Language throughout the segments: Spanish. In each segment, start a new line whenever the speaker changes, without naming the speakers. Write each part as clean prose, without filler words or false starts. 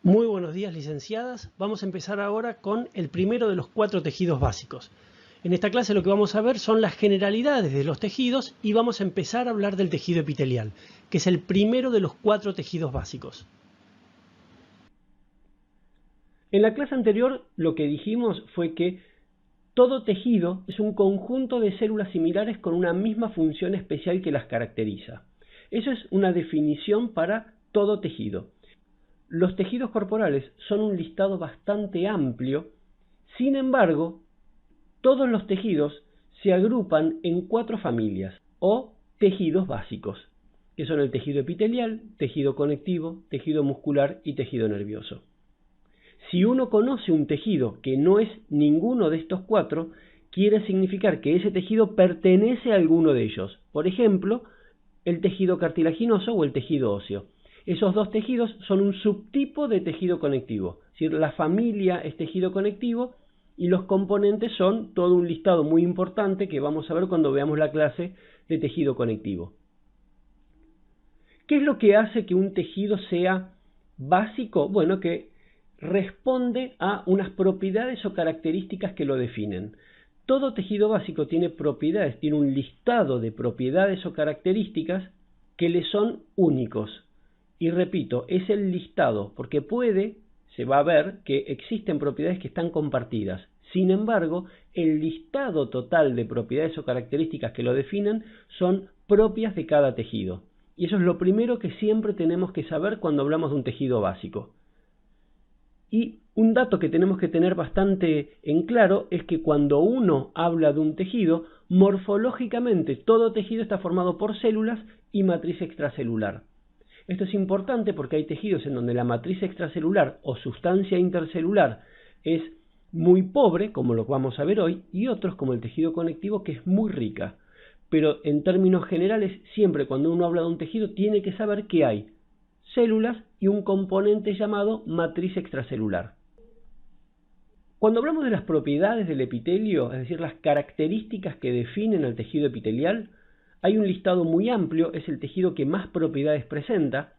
Muy buenos días, licenciadas. Vamos a empezar ahora con el primero de los 4 tejidos básicos. En esta clase lo que vamos a ver son las generalidades de los tejidos y vamos a empezar a hablar del tejido epitelial, que es el primero de los 4 tejidos básicos. En la clase anterior lo que dijimos fue que todo tejido es un conjunto de células similares con una misma función especial que las caracteriza. Eso es una definición para todo tejido. Los tejidos corporales son un listado bastante amplio, sin embargo, todos los tejidos se agrupan en 4 familias o tejidos básicos, que son el tejido epitelial, tejido conectivo, tejido muscular y tejido nervioso. Si uno conoce un tejido que no es ninguno de estos 4, quiere significar que ese tejido pertenece a alguno de ellos. Por ejemplo, el tejido cartilaginoso o el tejido óseo. Esos 2 tejidos son un subtipo de tejido conectivo. Es decir, la familia es tejido conectivo y los componentes son todo un listado muy importante que vamos a ver cuando veamos la clase de tejido conectivo. ¿Qué es lo que hace que un tejido sea básico? Bueno, que responde a unas propiedades o características que lo definen. Todo tejido básico tiene propiedades, tiene un listado de propiedades o características que le son únicos. Y repito, es el listado, porque se va a ver que existen propiedades que están compartidas. Sin embargo, el listado total de propiedades o características que lo definen son propias de cada tejido. Y eso es lo primero que siempre tenemos que saber cuando hablamos de un tejido básico. Y un dato que tenemos que tener bastante en claro es que cuando uno habla de un tejido, morfológicamente todo tejido está formado por células y matriz extracelular. Esto es importante porque hay tejidos en donde la matriz extracelular o sustancia intercelular es muy pobre, como lo vamos a ver hoy, y otros como el tejido conectivo que es muy rica. Pero en términos generales, siempre cuando uno habla de un tejido tiene que saber que hay células y un componente llamado matriz extracelular. Cuando hablamos de las propiedades del epitelio, es decir, las características que definen al tejido epitelial, hay un listado muy amplio, es el tejido que más propiedades presenta.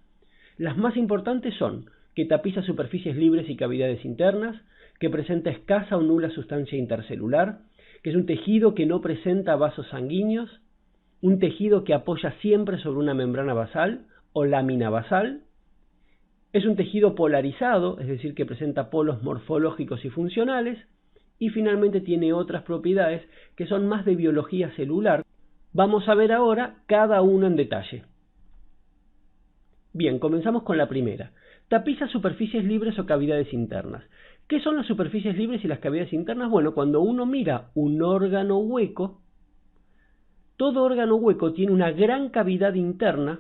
Las más importantes son que tapiza superficies libres y cavidades internas, que presenta escasa o nula sustancia intercelular, que es un tejido que no presenta vasos sanguíneos, un tejido que apoya siempre sobre una membrana basal o lámina basal, es un tejido polarizado, es decir, que presenta polos morfológicos y funcionales, y finalmente tiene otras propiedades que son más de biología celular. Vamos a ver ahora cada uno en detalle. Bien, comenzamos con la primera. Tapiza superficies libres o cavidades internas. ¿Qué son las superficies libres y las cavidades internas? Bueno, cuando uno mira un órgano hueco, todo órgano hueco tiene una gran cavidad interna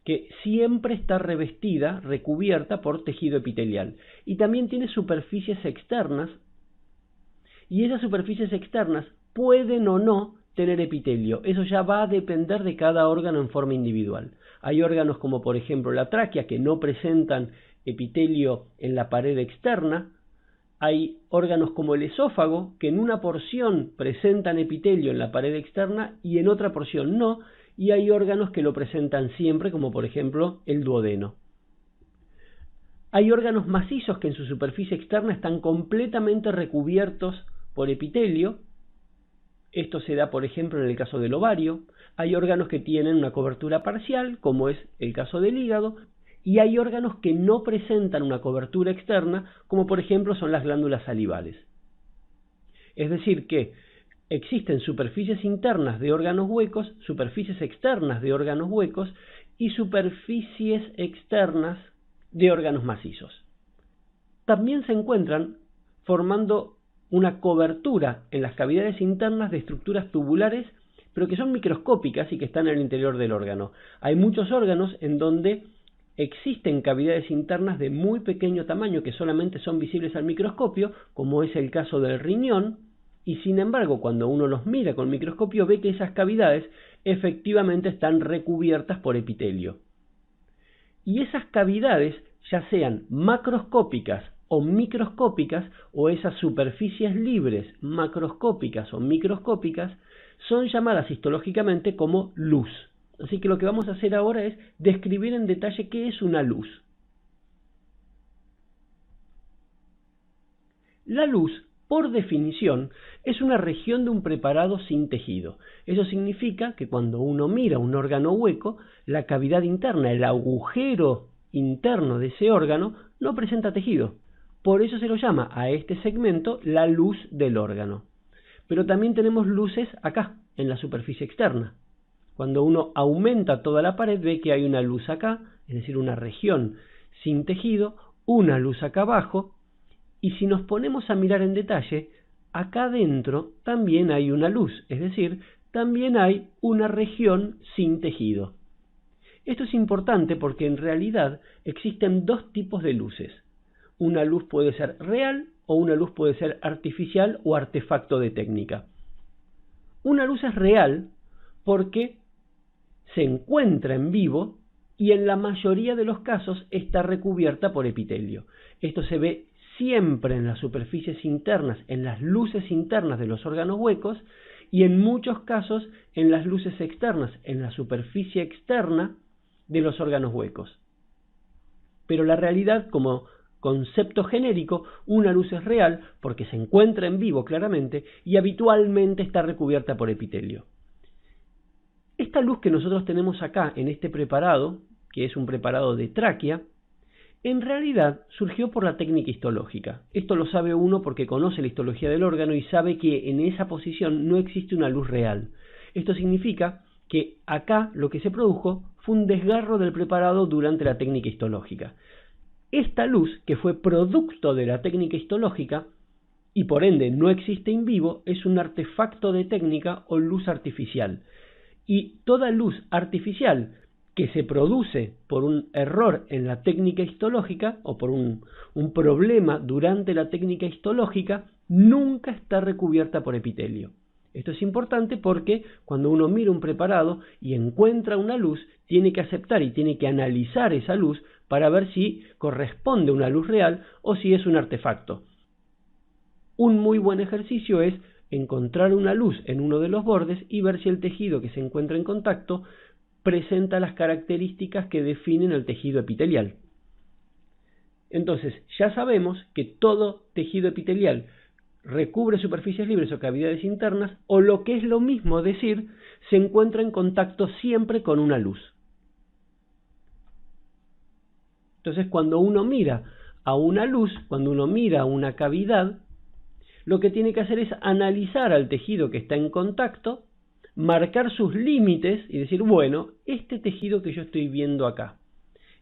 que siempre está revestida, recubierta por tejido epitelial. Y también tiene superficies externas, y esas superficies externas pueden o no tener epitelio. Eso ya va a depender de cada órgano en forma individual. Hay órganos como por ejemplo la tráquea que no presentan epitelio en la pared externa. Hay órganos como el esófago que en una porción presentan epitelio en la pared externa y en otra porción no. Y hay órganos que lo presentan siempre, como por ejemplo el duodeno. Hay órganos macizos que en su superficie externa están completamente recubiertos por epitelio. Esto se da, por ejemplo, en el caso del ovario. Hay órganos que tienen una cobertura parcial, como es el caso del hígado, y hay órganos que no presentan una cobertura externa, como por ejemplo son las glándulas salivales. Es decir que existen superficies internas de órganos huecos, superficies externas de órganos huecos y superficies externas de órganos macizos. También se encuentran formando una cobertura en las cavidades internas de estructuras tubulares, pero que son microscópicas y que están en el interior del órgano. Hay muchos órganos en donde existen cavidades internas de muy pequeño tamaño que solamente son visibles al microscopio, como es el caso del riñón, y sin embargo cuando uno los mira con microscopio ve que esas cavidades efectivamente están recubiertas por epitelio. Y esas cavidades, ya sean macroscópicas o microscópicas, o esas superficies libres macroscópicas o microscópicas, son llamadas histológicamente como luz. Así que lo que vamos a hacer ahora es describir en detalle qué es una luz. La luz, por definición, es una región de un preparado sin tejido. Eso significa que cuando uno mira un órgano hueco, la cavidad interna, el agujero interno de ese órgano, no presenta tejido. Por eso se lo llama a este segmento la luz del órgano. Pero también tenemos luces acá, en la superficie externa. Cuando uno aumenta toda la pared, ve que hay una luz acá, es decir, una región sin tejido, una luz acá abajo, y si nos ponemos a mirar en detalle, acá adentro también hay una luz, es decir, también hay una región sin tejido. Esto es importante porque en realidad existen dos tipos de luces. Una luz puede ser real o una luz puede ser artificial o artefacto de técnica. Una luz es real porque se encuentra en vivo y en la mayoría de los casos está recubierta por epitelio. Esto se ve siempre en las superficies internas, en las luces internas de los órganos huecos y en muchos casos en las luces externas, en la superficie externa de los órganos huecos. Pero la realidad, como concepto genérico, una luz es real porque se encuentra en vivo claramente y habitualmente está recubierta por epitelio. Esta luz que nosotros tenemos acá en este preparado, que es un preparado de tráquea, en realidad surgió por la técnica histológica. Esto lo sabe uno porque conoce la histología del órgano y sabe que en esa posición no existe una luz real. Esto significa que acá lo que se produjo fue un desgarro del preparado durante la técnica histológica. Esta luz, que fue producto de la técnica histológica, y por ende no existe en vivo, es un artefacto de técnica o luz artificial. Y toda luz artificial que se produce por un error en la técnica histológica o por un problema durante la técnica histológica nunca está recubierta por epitelio. Esto es importante porque cuando uno mira un preparado y encuentra una luz, tiene que aceptar y tiene que analizar esa luz para ver si corresponde a una luz real o si es un artefacto. Un muy buen ejercicio es encontrar una luz en uno de los bordes y ver si el tejido que se encuentra en contacto presenta las características que definen el tejido epitelial. Entonces, ya sabemos que todo tejido epitelial recubre superficies libres o cavidades internas, o lo que es lo mismo decir, se encuentra en contacto siempre con una luz. Entonces, cuando uno mira a una luz, cuando uno mira a una cavidad, lo que tiene que hacer es analizar al tejido que está en contacto, marcar sus límites y decir, bueno, este tejido que yo estoy viendo acá,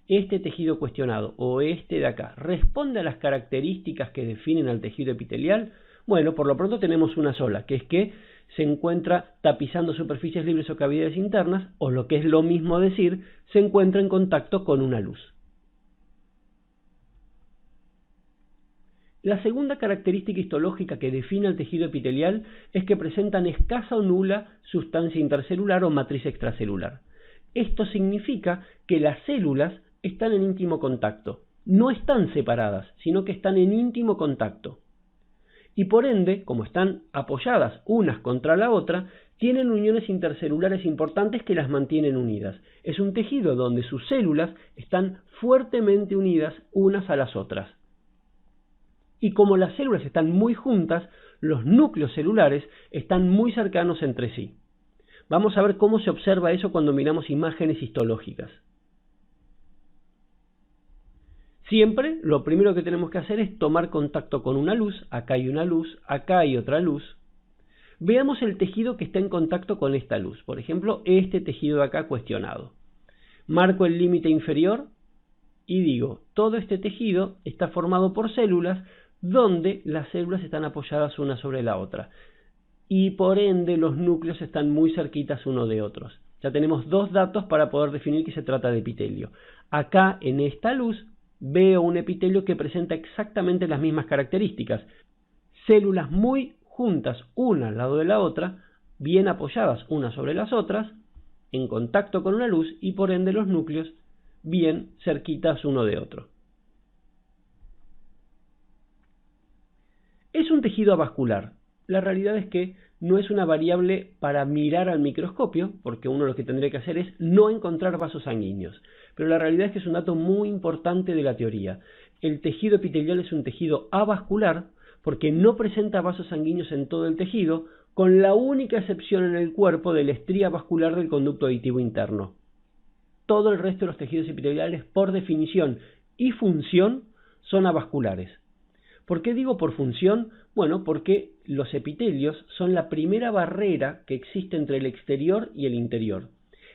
este tejido cuestionado o este de acá, ¿responde a las características que definen al tejido epitelial? Bueno, por lo pronto tenemos una sola, que es que se encuentra tapizando superficies libres o cavidades internas, o lo que es lo mismo decir, se encuentra en contacto con una luz. La segunda característica histológica que define al tejido epitelial es que presentan escasa o nula sustancia intercelular o matriz extracelular. Esto significa que las células están en íntimo contacto, no están separadas, sino que están en íntimo contacto. Y por ende, como están apoyadas unas contra la otra, tienen uniones intercelulares importantes que las mantienen unidas. Es un tejido donde sus células están fuertemente unidas unas a las otras. Y como las células están muy juntas, los núcleos celulares están muy cercanos entre sí. Vamos a ver cómo se observa eso cuando miramos imágenes histológicas. Siempre lo primero que tenemos que hacer es tomar contacto con una luz. Acá hay una luz, acá hay otra luz. Veamos el tejido que está en contacto con esta luz. Por ejemplo, este tejido de acá cuestionado. Marco el límite inferior y digo, todo este tejido está formado por células donde las células están apoyadas una sobre la otra. Y por ende los núcleos están muy cerquitas uno de otros. Ya tenemos dos datos para poder definir que se trata de epitelio. Acá en esta luz veo un epitelio que presenta exactamente las mismas características. Células muy juntas una al lado de la otra, bien apoyadas unas sobre las otras, en contacto con una luz y por ende los núcleos bien cerquitas uno de otro. Es un tejido avascular. La realidad es que no es una variable para mirar al microscopio, porque uno lo que tendría que hacer es no encontrar vasos sanguíneos. Pero la realidad es que es un dato muy importante de la teoría. El tejido epitelial es un tejido avascular porque no presenta vasos sanguíneos en todo el tejido, con la única excepción en el cuerpo de la estría vascular del conducto aditivo interno. Todo el resto de los tejidos epiteliales, por definición y función, son avasculares. ¿Por qué digo por función? Bueno, porque los epitelios son la primera barrera que existe entre el exterior y el interior.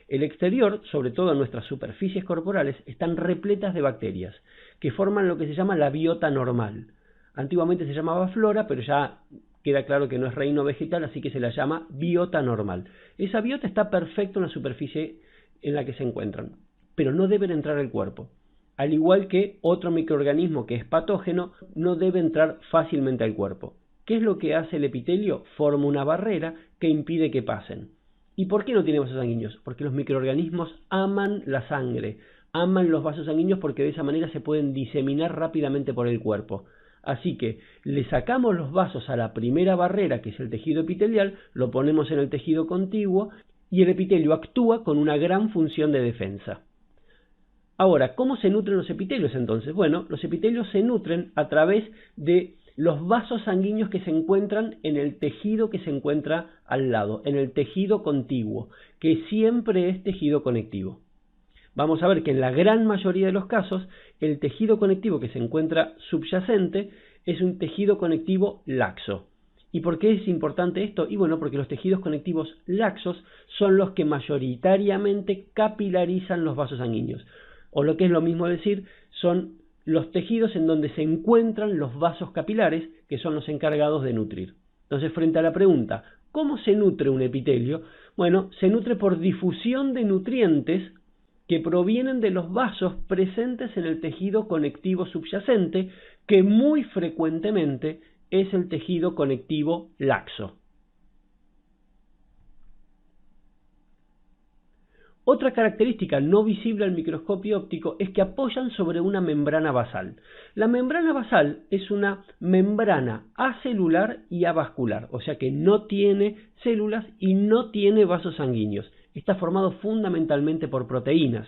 El exterior, sobre todo en nuestras superficies corporales, están repletas de bacterias, que forman lo que se llama la biota normal. Antiguamente se llamaba flora, pero ya queda claro que no es reino vegetal, así que se la llama biota normal. Esa biota está perfecta en la superficie en la que se encuentran, pero no deben entrar al cuerpo. Al igual que otro microorganismo que es patógeno, no debe entrar fácilmente al cuerpo. ¿Qué es lo que hace el epitelio? Forma una barrera que impide que pasen. ¿Y por qué no tiene vasos sanguíneos? Porque los microorganismos aman la sangre, aman los vasos sanguíneos porque de esa manera se pueden diseminar rápidamente por el cuerpo. Así que le sacamos los vasos a la primera barrera, que es el tejido epitelial, lo ponemos en el tejido contiguo y el epitelio actúa con una gran función de defensa. Ahora, ¿cómo se nutren los epitelios entonces? Bueno, los epitelios se nutren a través de los vasos sanguíneos que se encuentran en el tejido que se encuentra al lado, en el tejido contiguo, que siempre es tejido conectivo. Vamos a ver que en la gran mayoría de los casos, el tejido conectivo que se encuentra subyacente es un tejido conectivo laxo. ¿Y por qué es importante esto? Y bueno, porque los tejidos conectivos laxos son los que mayoritariamente capilarizan los vasos sanguíneos. O lo que es lo mismo decir, son los tejidos en donde se encuentran los vasos capilares, que son los encargados de nutrir. Entonces, frente a la pregunta, ¿cómo se nutre un epitelio? Bueno, se nutre por difusión de nutrientes que provienen de los vasos presentes en el tejido conectivo subyacente, que muy frecuentemente es el tejido conectivo laxo. Otra característica no visible al microscopio óptico es que apoyan sobre una membrana basal. La membrana basal es una membrana acelular y avascular, o sea que no tiene células y no tiene vasos sanguíneos. Está formado fundamentalmente por proteínas.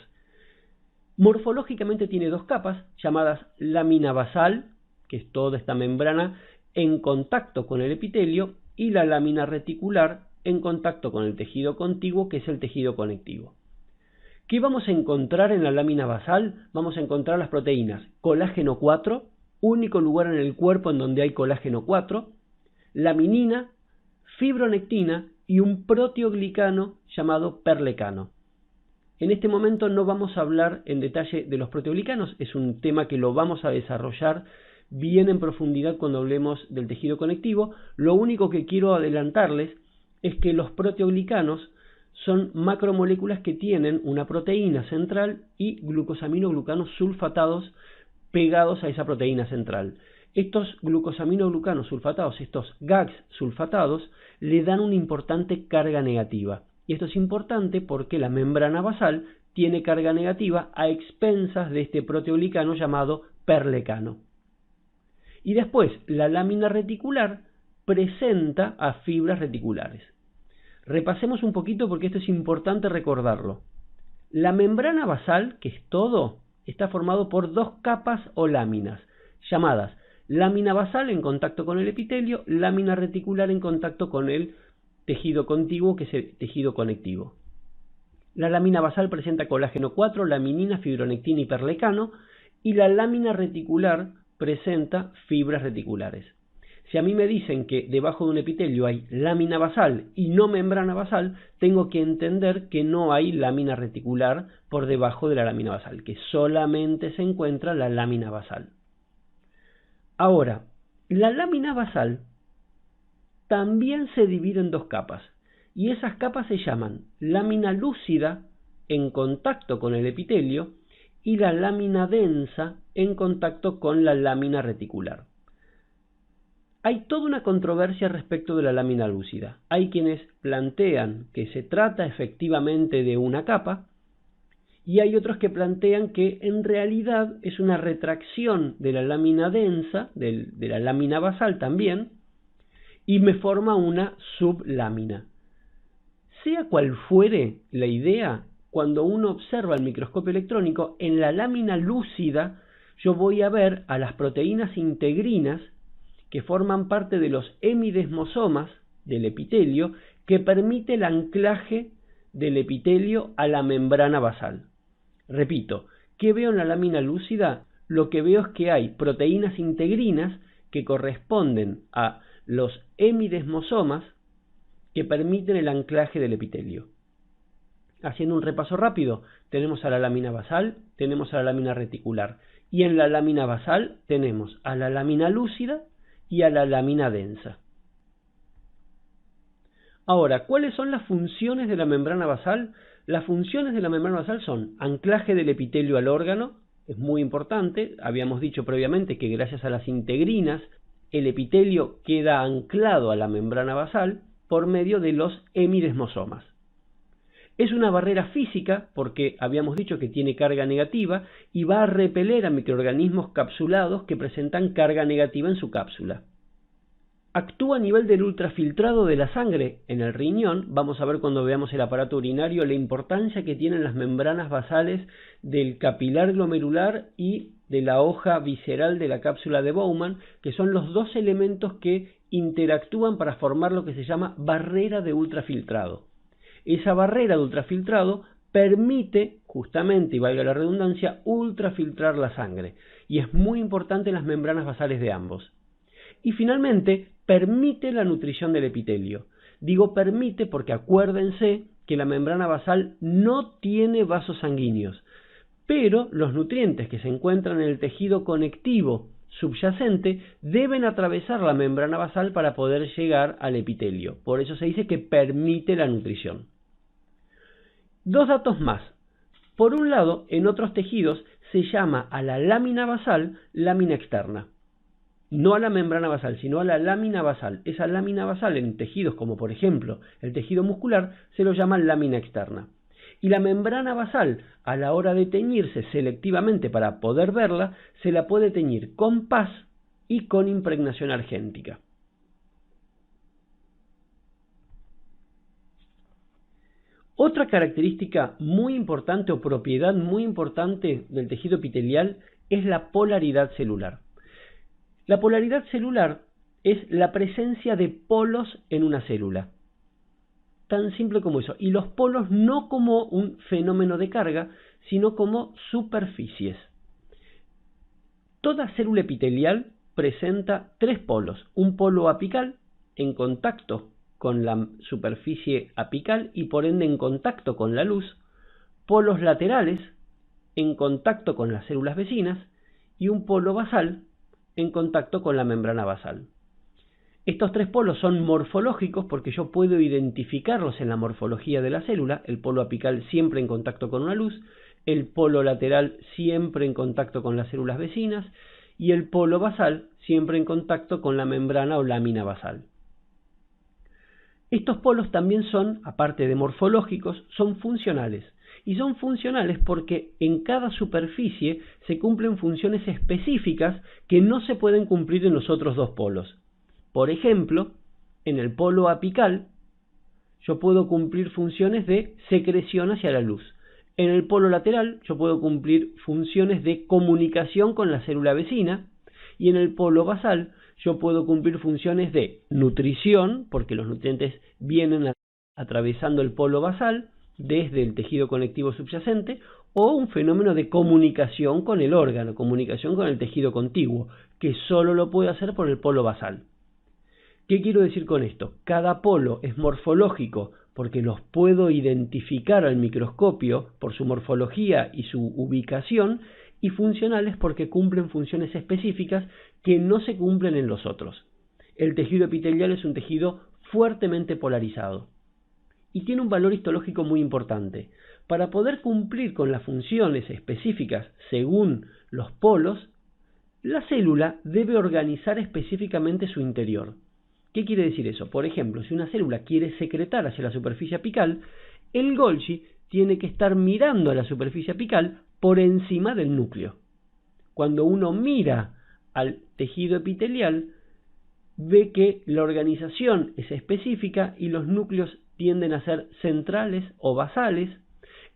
Morfológicamente tiene dos capas llamadas lámina basal, que es toda esta membrana en contacto con el epitelio, y la lámina reticular en contacto con el tejido contiguo, que es el tejido conectivo. ¿Qué vamos a encontrar en la lámina basal? Vamos a encontrar las proteínas colágeno 4, único lugar en el cuerpo en donde hay colágeno 4, laminina, fibronectina y un proteoglicano llamado perlecano. En este momento no vamos a hablar en detalle de los proteoglicanos, es un tema que lo vamos a desarrollar bien en profundidad cuando hablemos del tejido conectivo. Lo único que quiero adelantarles es que los proteoglicanos son macromoléculas que tienen una proteína central y glucosaminoglucanos sulfatados pegados a esa proteína central. Estos glucosaminoglucanos sulfatados, estos GAGs sulfatados, le dan una importante carga negativa. Y esto es importante porque la membrana basal tiene carga negativa a expensas de este proteoglicano llamado perlecano. Y después, la lámina reticular presenta a fibras reticulares. Repasemos un poquito porque esto es importante recordarlo. La membrana basal, que es todo, está formado por dos capas o láminas, llamadas lámina basal en contacto con el epitelio, lámina reticular en contacto con el tejido contiguo, que es el tejido conectivo. La lámina basal presenta colágeno 4, laminina, fibronectina y perlecano, y la lámina reticular presenta fibras reticulares. Si a mí me dicen que debajo de un epitelio hay lámina basal y no membrana basal, tengo que entender que no hay lámina reticular por debajo de la lámina basal, que solamente se encuentra la lámina basal. Ahora, la lámina basal también se divide en dos capas, y esas capas se llaman lámina lúcida en contacto con el epitelio y la lámina densa en contacto con la lámina reticular. Hay toda una controversia respecto de la lámina lúcida. Hay quienes plantean que se trata efectivamente de una capa y hay otros que plantean que en realidad es una retracción de la lámina densa, de la lámina basal también, y me forma una sublámina. Sea cual fuere la idea, cuando uno observa el microscopio electrónico, en la lámina lúcida yo voy a ver a las proteínas integrinas que forman parte de los hemidesmosomas del epitelio que permite el anclaje del epitelio a la membrana basal. Repito, ¿qué veo en la lámina lúcida? Lo que veo es que hay proteínas integrinas que corresponden a los hemidesmosomas que permiten el anclaje del epitelio. Haciendo un repaso rápido, tenemos a la lámina basal, tenemos a la lámina reticular, y en la lámina basal tenemos a la lámina lúcida y a la lámina densa. Ahora, ¿cuáles son las funciones de la membrana basal? Las funciones de la membrana basal son anclaje del epitelio al órgano, es muy importante, habíamos dicho previamente que gracias a las integrinas el epitelio queda anclado a la membrana basal por medio de los hemidesmosomas. Es una barrera física porque habíamos dicho que tiene carga negativa y va a repeler a microorganismos capsulados que presentan carga negativa en su cápsula. Actúa a nivel del ultrafiltrado de la sangre en el riñón. Vamos a ver cuando veamos el aparato urinario la importancia que tienen las membranas basales del capilar glomerular y de la hoja visceral de la cápsula de Bowman, que son los dos elementos que interactúan para formar lo que se llama barrera de ultrafiltrado. Esa barrera de ultrafiltrado permite, justamente, y valga la redundancia, ultrafiltrar la sangre. Y es muy importante en las membranas basales de ambos. Y finalmente, permite la nutrición del epitelio. Digo permite porque acuérdense que la membrana basal no tiene vasos sanguíneos, pero los nutrientes que se encuentran en el tejido conectivo subyacente deben atravesar la membrana basal para poder llegar al epitelio. Por eso se dice que permite la nutrición. Dos datos más. Por un lado, en otros tejidos se llama a la lámina basal lámina externa. No a la membrana basal, sino a la lámina basal. Esa lámina basal en tejidos como por ejemplo el tejido muscular se lo llama lámina externa. Y la membrana basal, a la hora de teñirse selectivamente para poder verla, se la puede teñir con PAS y con impregnación argéntica. Otra característica muy importante o propiedad muy importante del tejido epitelial es la polaridad celular. La polaridad celular es la presencia de polos en una célula. Tan simple como eso. Y los polos no como un fenómeno de carga, sino como superficies. Toda célula epitelial presenta tres polos. Un polo apical en contacto con la superficie apical y por ende en contacto con la luz. Polos laterales en contacto con las células vecinas y un polo basal en contacto con la membrana basal. Estos tres polos son morfológicos porque yo puedo identificarlos en la morfología de la célula, el polo apical siempre en contacto con una luz, el polo lateral siempre en contacto con las células vecinas y el polo basal siempre en contacto con la membrana o lámina basal. Estos polos también son, aparte de morfológicos, son funcionales. Y son funcionales porque en cada superficie se cumplen funciones específicas que no se pueden cumplir en los otros dos polos. Por ejemplo, en el polo apical yo puedo cumplir funciones de secreción hacia la luz. En el polo lateral yo puedo cumplir funciones de comunicación con la célula vecina. Y en el polo basal yo puedo cumplir funciones de nutrición, porque los nutrientes vienen atravesando el polo basal desde el tejido conectivo subyacente, o un fenómeno de comunicación con el órgano, comunicación con el tejido contiguo, que solo lo puede hacer por el polo basal. ¿Qué quiero decir con esto? Cada polo es morfológico porque los puedo identificar al microscopio por su morfología y su ubicación, y funcionales porque cumplen funciones específicas que no se cumplen en los otros. El tejido epitelial es un tejido fuertemente polarizado y tiene un valor histológico muy importante. Para poder cumplir con las funciones específicas según los polos, la célula debe organizar específicamente su interior. ¿Qué quiere decir eso? Por ejemplo, si una célula quiere secretar hacia la superficie apical, el Golgi tiene que estar mirando a la superficie apical por encima del núcleo. Cuando uno mira al tejido epitelial, ve que la organización es específica y los núcleos tienden a ser centrales o basales,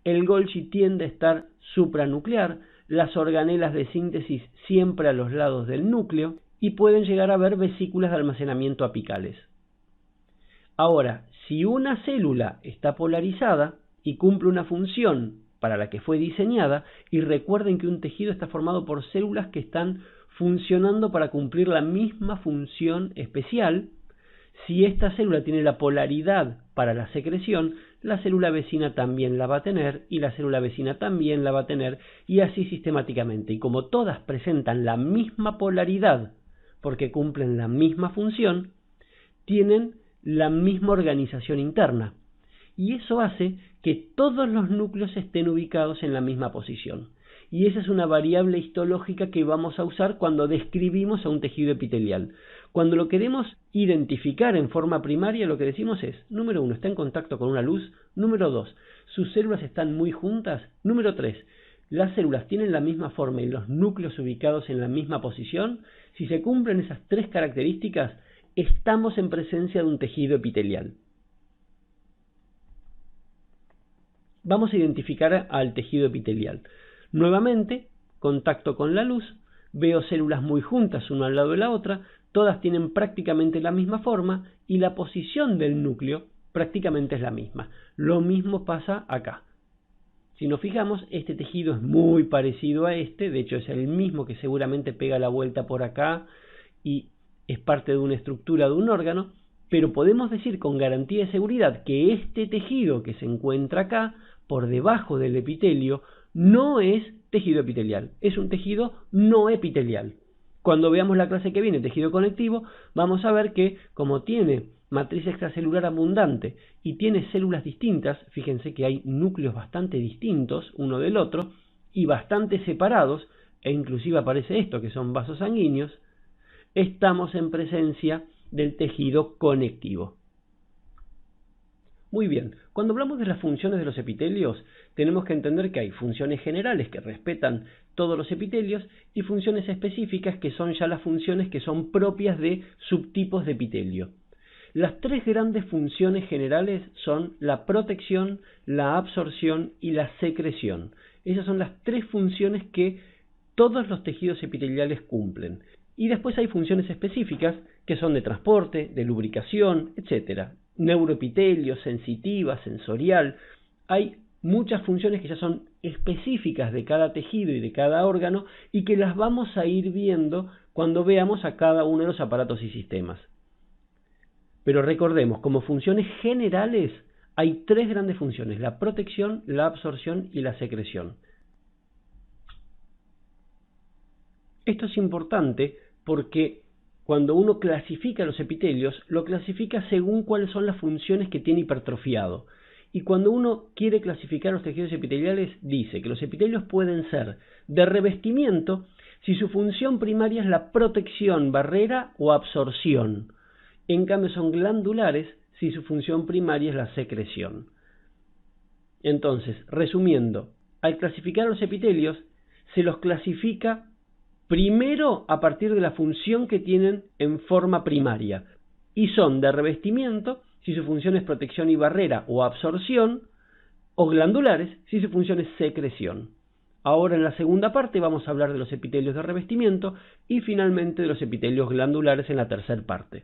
el Golgi tiende a estar supranuclear, las organelas de síntesis siempre a los lados del núcleo, y pueden llegar a haber vesículas de almacenamiento apicales. Ahora, si una célula está polarizada y cumple una función para la que fue diseñada, y recuerden que un tejido está formado por células que están funcionando para cumplir la misma función especial, si esta célula tiene la polaridad para la secreción, la célula vecina también la va a tener, y la célula vecina también la va a tener, y así sistemáticamente. Y como todas presentan la misma polaridad, porque cumplen la misma función, tienen la misma organización interna. Y eso hace que todos los núcleos estén ubicados en la misma posición. Y esa es una variable histológica que vamos a usar cuando describimos a un tejido epitelial. Cuando lo queremos identificar en forma primaria, lo que decimos es, número 1, está en contacto con una luz. Número 2, sus células están muy juntas. Número 3, las células tienen la misma forma y los núcleos ubicados en la misma posición. Si se cumplen esas 3 características, estamos en presencia de un tejido epitelial. Vamos a identificar al tejido epitelial. Nuevamente, contacto con la luz, veo células muy juntas una al lado de la otra, todas tienen prácticamente la misma forma y la posición del núcleo prácticamente es la misma. Lo mismo pasa acá. Si nos fijamos, este tejido es muy parecido a este, de hecho es el mismo que seguramente pega la vuelta por acá y es parte de una estructura de un órgano, pero podemos decir con garantía de seguridad que este tejido que se encuentra acá, por debajo del epitelio, no es tejido epitelial, es un tejido no epitelial. Cuando veamos la clase que viene, tejido conectivo, vamos a ver que como tiene matriz extracelular abundante y tiene células distintas, fíjense que hay núcleos bastante distintos uno del otro y bastante separados, e inclusive aparece esto que son vasos sanguíneos, estamos en presencia del tejido conectivo. Muy bien, cuando hablamos de las funciones de los epitelios, tenemos que entender que hay funciones generales que respetan todos los epitelios y funciones específicas que son ya las funciones que son propias de subtipos de epitelio. Las 3 grandes funciones generales son la protección, la absorción y la secreción. Esas son las 3 funciones que todos los tejidos epiteliales cumplen. Y después hay funciones específicas que son de transporte, de lubricación, etc. Neuroepitelio, sensitiva, sensorial. Hay muchas funciones que ya son específicas de cada tejido y de cada órgano y que las vamos a ir viendo cuando veamos a cada uno de los aparatos y sistemas. Pero recordemos, como funciones generales hay 3 grandes funciones: la protección, la absorción y la secreción. Esto es importante porque cuando uno clasifica los epitelios, lo clasifica según cuáles son las funciones que tiene hipertrofiado. Y cuando uno quiere clasificar los tejidos epiteliales, dice que los epitelios pueden ser de revestimiento si su función primaria es la protección, barrera o absorción. En cambio son glandulares si su función primaria es la secreción. Entonces, resumiendo, al clasificar los epitelios, se los clasifica primero a partir de la función que tienen en forma primaria, y son de revestimiento si su función es protección y barrera o absorción, o glandulares si su función es secreción. Ahora en la segunda parte vamos a hablar de los epitelios de revestimiento y finalmente de los epitelios glandulares en la tercera parte.